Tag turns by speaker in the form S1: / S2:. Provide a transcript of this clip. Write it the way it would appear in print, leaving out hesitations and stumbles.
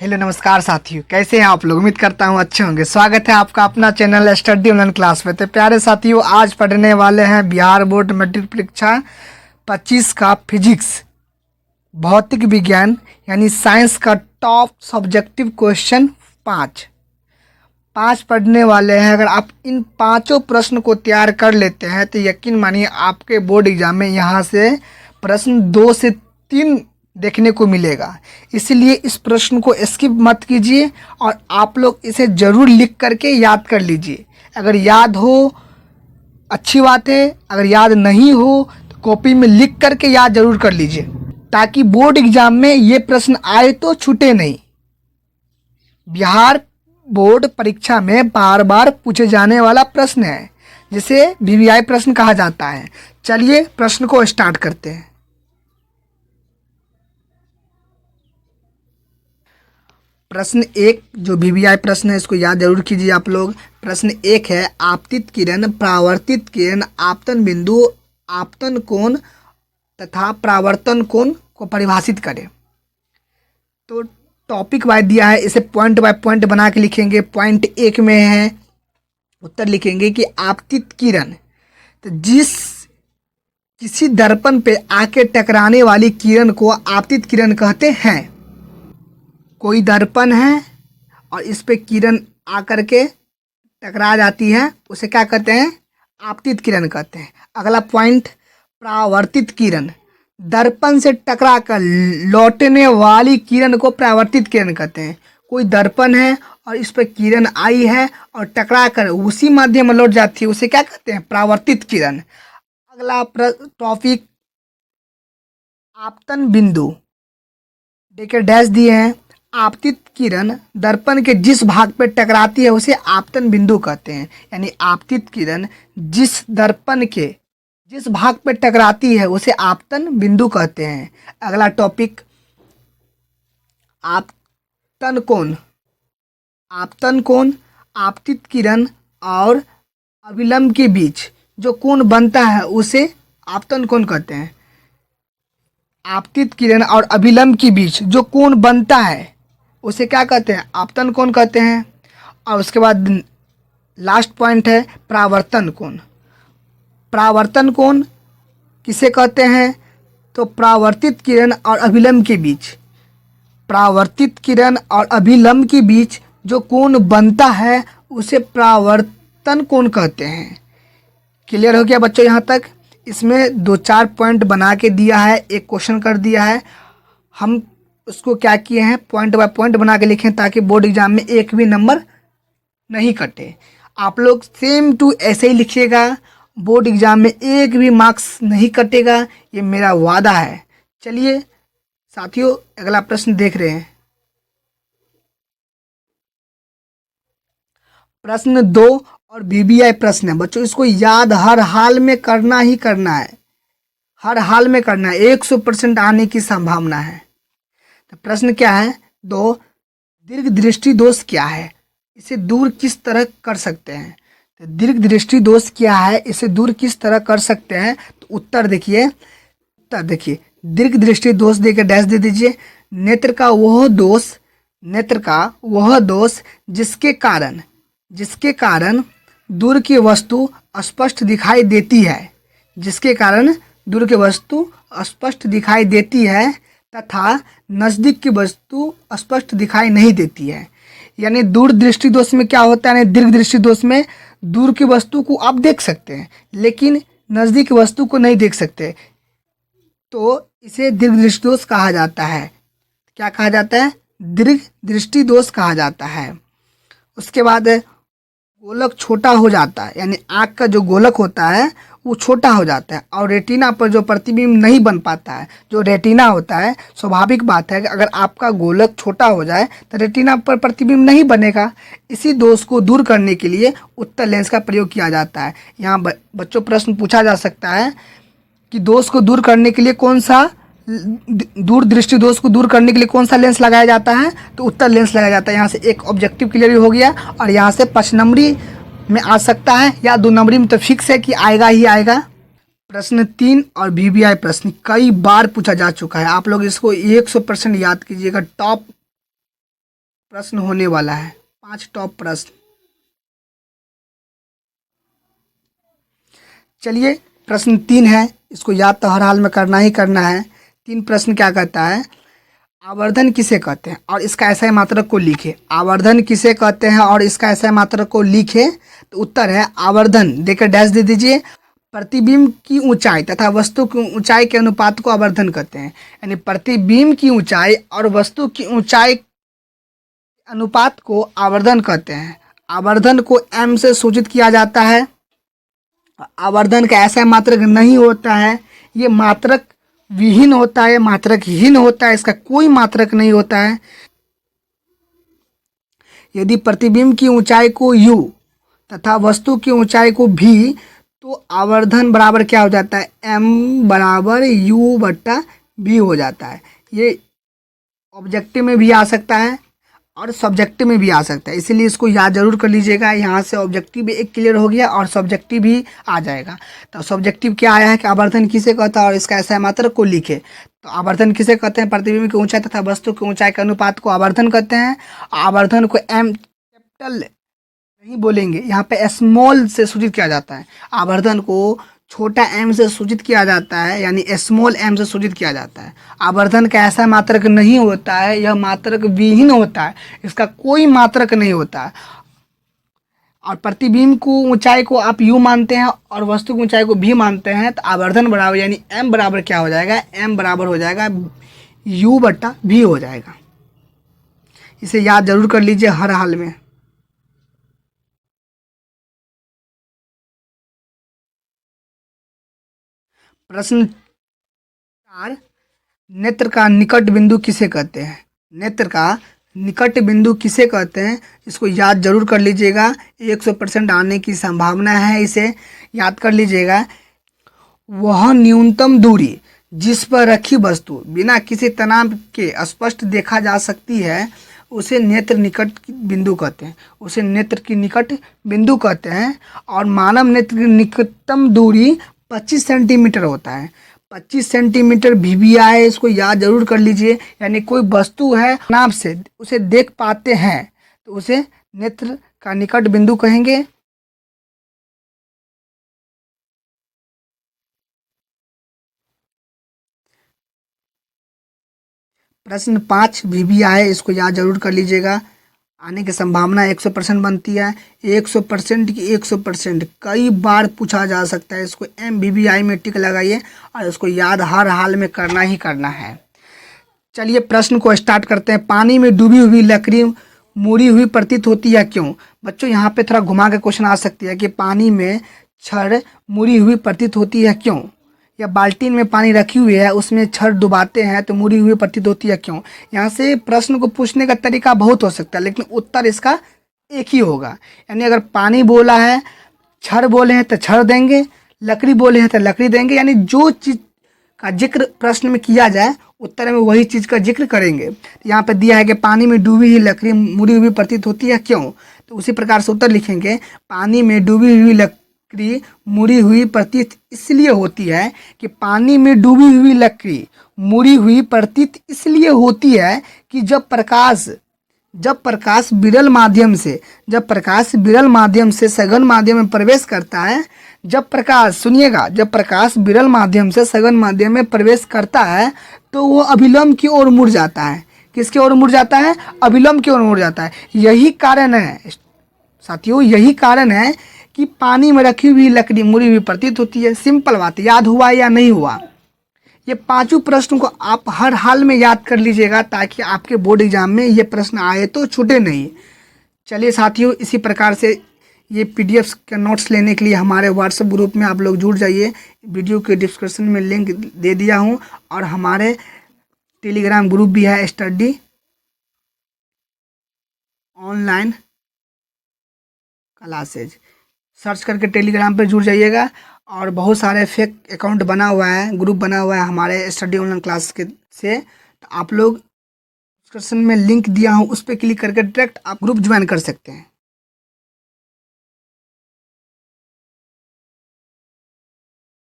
S1: Hello नमस्कार साथियों, कैसे हैं आप लोग। उम्मीद करता हूं अच्छे होंगे। स्वागत है आपका अपना चैनल स्टडी ऑनलाइन क्लास में। तो प्यारे साथियों, आज पढ़ने वाले हैं बिहार बोर्ड मैट्रिक परीक्षा 25 का फिजिक्स भौतिक विज्ञान यानी साइंस का टॉप सब्जेक्टिव क्वेश्चन पाँच पढ़ने वाले हैं। अगर आप इन पांचों प्रश्न को तैयार कर लेते हैं तो यकीन मानिए आपके बोर्ड एग्जाम में यहाँ से प्रश्न 2 से 3 देखने को मिलेगा। इसलिए इस प्रश्न को स्किप मत कीजिए और आप लोग इसे ज़रूर लिख करके याद कर लीजिए। अगर याद हो अच्छी बात है, अगर याद नहीं हो तो कॉपी में लिख करके याद ज़रूर कर लीजिए, ताकि बोर्ड एग्जाम में ये प्रश्न आए तो छूटे नहीं। बिहार बोर्ड परीक्षा में बार बार पूछे जाने वाला प्रश्न है, जिसे वीवीआई प्रश्न कहा जाता है। चलिए प्रश्न को स्टार्ट करते हैं। प्रश्न 1 जो वीवीआई प्रश्न है, इसको याद जरूर कीजिए आप लोग। प्रश्न 1 है, आपतित किरण, परावर्तित किरण, आपतन बिंदु, आपतन कोण तथा परावर्तन कोण को परिभाषित करें। तो टॉपिक वाइज दिया है, इसे पॉइंट बाय पॉइंट बना के लिखेंगे। पॉइंट 1 में है, उत्तर लिखेंगे कि आपतित किरण, तो किसी दर्पण पे आके टकराने वाली किरण को आपतित किरण कहते हैं। कोई दर्पण है और इस पे किरण आकर के टकरा जाती है, उसे क्या कहते हैं? आपतित किरण कहते हैं। अगला पॉइंट, परावर्तित किरण, दर्पण से टकरा कर लौटने वाली किरण को परावर्तित किरण कहते हैं। कोई दर्पण है और इस पर किरण आई है और टकरा कर उसी माध्यम में लौट जाती है, उसे क्या कहते हैं? परावर्तित किरण। अगला टॉपिक, आपतन बिंदु, देखिए डैश दिए हैं। आपतित किरण दर्पण के जिस भाग पे टकराती है उसे आपतन बिंदु कहते हैं। यानी आपतित किरण जिस दर्पण के जिस भाग पे टकराती है उसे आपतन बिंदु कहते हैं। अगला टॉपिक, आपतन कोण। आपतन कोण आपतित किरण और अभिलंब के बीच जो कोण बनता है उसे आपतन कोण कहते हैं। आपतित किरण और अभिलंब के बीच जो कोण बनता है उसे क्या कहते हैं? आपतन कोण कहते हैं। और उसके बाद लास्ट पॉइंट है, परावर्तन कोण। परावर्तन कोण किसे कहते हैं? तो परावर्तित किरण और अभिलंब के बीच, परावर्तित किरण और अभिलंब के बीच जो कोण बनता है उसे परावर्तन कोण कहते हैं। क्लियर हो गया बच्चों यहाँ तक? इसमें 2-4 पॉइंट बना के दिया है, एक क्वेश्चन कर दिया है। हम उसको क्या किए हैं, पॉइंट बाय पॉइंट बना के लिखें, ताकि बोर्ड एग्जाम में एक भी नंबर नहीं कटे। आप लोग सेम टू ऐसे ही लिखिएगा, बोर्ड एग्जाम में एक भी मार्क्स नहीं कटेगा, ये मेरा वादा है। चलिए साथियों, अगला प्रश्न देख रहे हैं। प्रश्न 2 और वीवीआई प्रश्न है बच्चों, इसको याद हर हाल में करना ही करना है, हर हाल में करना है, 100% आने की संभावना है। तो प्रश्न क्या है? 2, दीर्घ दृष्टि दोष क्या है, इसे दूर किस तरह कर सकते हैं? तो दीर्घ दृष्टि दोष क्या है, इसे दूर किस तरह कर सकते हैं? तो उत्तर देखिए, दीर्घ दृष्टि दोष देकर डैश दे दीजिए। नेत्र का वह दोष जिसके कारण दूर की वस्तु स्पष्ट दिखाई देती है, जिसके कारण दूर की वस्तु स्पष्ट दिखाई देती है तथा नज़दीक की वस्तु स्पष्ट दिखाई नहीं देती है। यानी दूर दृष्टि दोष में क्या होता है? दीर्घ दृष्टि दोष में दूर की वस्तु को आप देख सकते हैं लेकिन नज़दीक की वस्तु को नहीं देख सकते, तो इसे दीर्घ दृष्टि दोष कहा जाता है। क्या कहा जाता है? दीर्घ दृष्टि दोष कहा जाता है। उसके बाद गोलक छोटा हो जाता है, यानी आँख का जो गोलक होता है वो छोटा हो जाता है और रेटिना पर जो प्रतिबिंब नहीं बन पाता है। जो रेटिना होता है, स्वाभाविक बात है कि अगर आपका गोलक छोटा हो जाए तो रेटिना पर प्रतिबिंब नहीं बनेगा। इसी दोष को दूर करने के लिए उत्तल लेंस का प्रयोग किया जाता है। यहाँ बच्चों प्रश्न पूछा जा सकता है कि दोष को दूर करने के लिए कौन सा, दूर दृष्टि दोष को दूर करने के लिए कौन सा लेंस लगाया जाता है? तो उत्तल लेंस लगाया जाता है। यहाँ से एक ऑब्जेक्टिव क्लियर हो गया और यहाँ से 5 नंबरी में आ सकता है या 2 नंबरी में तो फिक्स है कि आएगा ही आएगा। प्रश्न 3 और वीवीआई प्रश्न कई बार पूछा जा चुका है, आप लोग इसको 100% याद कीजिएगा। टॉप प्रश्न होने वाला है, 5 टॉप प्रश्न। चलिए, प्रश्न 3 है, इसको याद तो हर हाल में करना ही करना है। 3 प्रश्न क्या कहता है, आवर्धन किसे कहते हैं और इसका ऐसा मात्रक को लिखे। आवर्धन किसे कहते हैं और इसका ऐसा मात्रक को लिखे। तो उत्तर है आवर्धन, देकर डैश दे दीजिए। प्रतिबिंब की ऊंचाई तथा वस्तु की ऊंचाई के अनुपात को आवर्धन कहते हैं। यानी प्रतिबिंब की ऊंचाई और वस्तु की ऊंचाई अनुपात को आवर्धन कहते हैं। आवर्धन को m से सूचित किया जाता है। आवर्धन का ऐसा मात्रक नहीं होता है, ये मात्रक विहीन होता है, मात्रकहीन होता है, इसका कोई मात्रक नहीं होता है। यदि प्रतिबिंब की ऊंचाई को u तथा वस्तु की ऊंचाई को v, तो आवर्धन बराबर क्या हो जाता है, m बराबर u बट्टा v हो जाता है। ये ऑब्जेक्टिव में भी आ सकता है और सब्जेक्टिव में भी आ सकता है, इसीलिए इसको याद जरूर कर लीजिएगा। यहाँ से ऑब्जेक्टिव भी एक क्लियर हो गया और सब्जेक्टिव भी आ जाएगा। तो सब्जेक्टिव क्या आया है कि आवर्धन किसे कहता है और इसका ऐसा मात्रक को लिखे। तो आवर्धन किसे कहते हैं, प्रतिबिंब की ऊंचाई तथा वस्तु की ऊंचाई के अनुपात को आवर्धन कहते हैं। आवर्धन को m कैपिटल नहीं बोलेंगे, यहाँ पे स्मॉल से सूचित किया जाता है। आवर्धन को छोटा m से सूचित किया जाता है, यानी स्मॉल m से सूचित किया जाता है। आवर्धन का ऐसा मात्रक नहीं होता है, यह मात्रक विहीन होता है, इसका कोई मात्रक नहीं होता है। और प्रतिबिंब को ऊंचाई को आप u मानते हैं और वस्तु की ऊंचाई को v मानते हैं, तो आवर्धन बराबर यानी m बराबर क्या हो जाएगा, m बराबर हो जाएगा u बट्टा v हो जाएगा। इसे याद जरूर कर लीजिए हर हाल में। प्रश्न 4, नेत्र का निकट बिंदु किसे कहते हैं। नेत्र का निकट बिंदु किसे कहते हैं, इसको याद जरूर कर लीजिएगा, 100% आने की संभावना है, इसे याद कर लीजिएगा। वह न्यूनतम दूरी जिस पर रखी वस्तु बिना किसी तनाव के स्पष्ट देखा जा सकती है, उसे नेत्र निकट बिंदु कहते हैं, उसे नेत्र की निकट बिंदु कहते हैं। और मानव नेत्र की निकटतम दूरी 25 सेंटीमीटर होता है। 25 सेंटीमीटर VBI, इसको याद जरूर कर लीजिए। यानी कोई वस्तु है, नाप से उसे देख पाते हैं तो उसे नेत्र का निकट बिंदु कहेंगे। प्रश्न 5 VBI, इसको याद जरूर कर लीजिएगा, आने की संभावना 100% बनती है। 100% की 100% कई बार पूछा जा सकता है, इसको MVBI में टिक लगाइए और इसको याद हर हाल में करना ही करना है। चलिए प्रश्न को स्टार्ट करते हैं। पानी में डूबी हुई लकड़ी मुड़ी हुई प्रतीत होती है, क्यों। बच्चों यहाँ पे थोड़ा घुमा के क्वेश्चन आ सकती है कि पानी में छड़ मुड़ी हुई प्रतीत होती है, क्यों। या बाल्टीन में पानी रखी हुई है, उसमें छड़ डुबाते हैं तो मुड़ी हुई प्रतीत होती है, क्यों। यहाँ से प्रश्न को पूछने का तरीका बहुत हो सकता है, लेकिन उत्तर इसका एक ही होगा। यानी अगर पानी बोला है, छड़ बोले हैं तो छड़ देंगे, लकड़ी बोले हैं तो लकड़ी देंगे। यानी जो चीज़ का जिक्र प्रश्न में किया जाए, उत्तर में वही चीज़ का जिक्र करेंगे। यहाँ पे दिया है कि पानी में डूबी हुई लकड़ी मुड़ी हुई प्रतीत होती है, क्यों। तो उसी प्रकार से उत्तर लिखेंगे, पानी में डूबी हुई लकड़ी मुड़ी हुई प्रतीत इसलिए होती है कि पानी में डूबी हुई लकड़ी मुड़ी हुई प्रतीत इसलिए होती है कि जब प्रकाश विरल माध्यम से सघन माध्यम में प्रवेश करता है, जब प्रकाश विरल माध्यम से सघन माध्यम में प्रवेश करता है तो वो अभिलंब की ओर मुड़ जाता है। किसकी ओर मुड़ जाता है, अभिलंब की ओर मुड़ जाता है। यही कारण है साथियों, यही कारण है कि पानी में रखी हुई लकड़ी मुड़ी हुई प्रतीत होती है। सिंपल बात, याद हुआ या नहीं हुआ। ये 5 प्रश्न को आप हर हाल में याद कर लीजिएगा, ताकि आपके बोर्ड एग्जाम में ये प्रश्न आए तो छूटे नहीं। चलिए साथियों, इसी प्रकार से ये PDF के नोट्स लेने के लिए हमारे व्हाट्सएप ग्रुप में आप लोग जुड़ जाइए। वीडियो के डिस्क्रिप्शन में लिंक दे दिया हूँ, और हमारे टेलीग्राम ग्रुप भी है, स्टडी ऑनलाइन क्लासेज, सर्च करके टेलीग्राम पर जुड़ जाइएगा। और बहुत सारे फेक अकाउंट बना हुआ है, ग्रुप बना हुआ है हमारे स्टडी ऑनलाइन क्लास के से, तो आप लोग डिस्क्रिप्शन में लिंक दिया हूँ, उस पर क्लिक करके डायरेक्ट आप ग्रुप ज्वाइन कर सकते हैं।